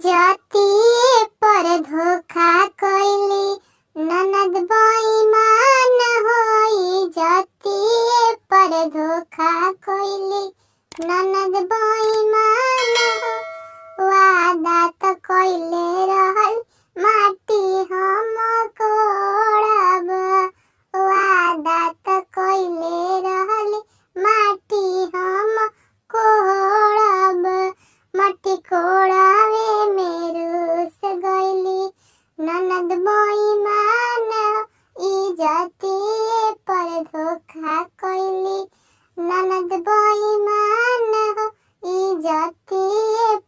जाती पर धोखा कइली ननद बेईमान होई जाती पर धोखा कइली ननद बेईमान हो। वादा त कइले रहल माटी हम कोड़ब वादा त कइले रहल माटी हम कोड़ब माटी कोड़ावे में रूस गइली ननद बेईमान इज्जती पर धोखा कइली ननद बेईमान इज्जती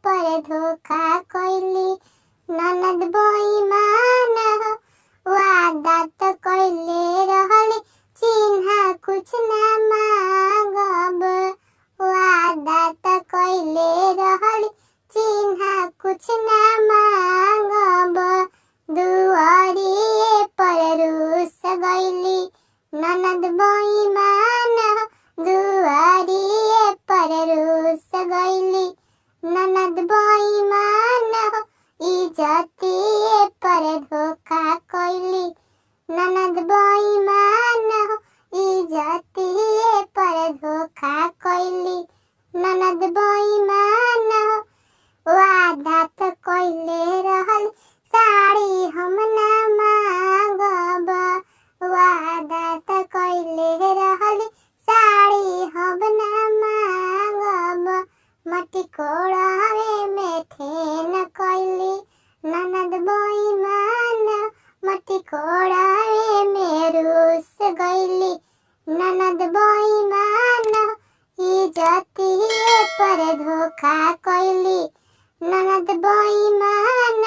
पर धोखा कइली ननद बेईमान वादा त कइले रहल चिन्हा कुछ ना मांगब वादा त कइले रहल चिन्हा कुछ ना मांगब दुआरिए पर रूस गइली ननद बेईमान दुआरिए पर रूस गइली ननद बेईमान इज्जतिए पर धोखा कइली ननद बेईमान इज्जतिए पर धोखा कइली ननद बेईमान वादा त कइले रहल साड़ी हम ना मांगब वादा त कइले रहल साड़ी हम ना मांगब मटी कोड़ावे में ठेन कइली ननद बेईमान मटी कोड़ावे में रूस गइली ननद बेईमान इज्जतिए पर धोखा कइली ननद बेईमान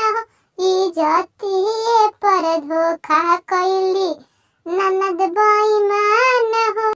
इज्जतिए पर धोखा कइली।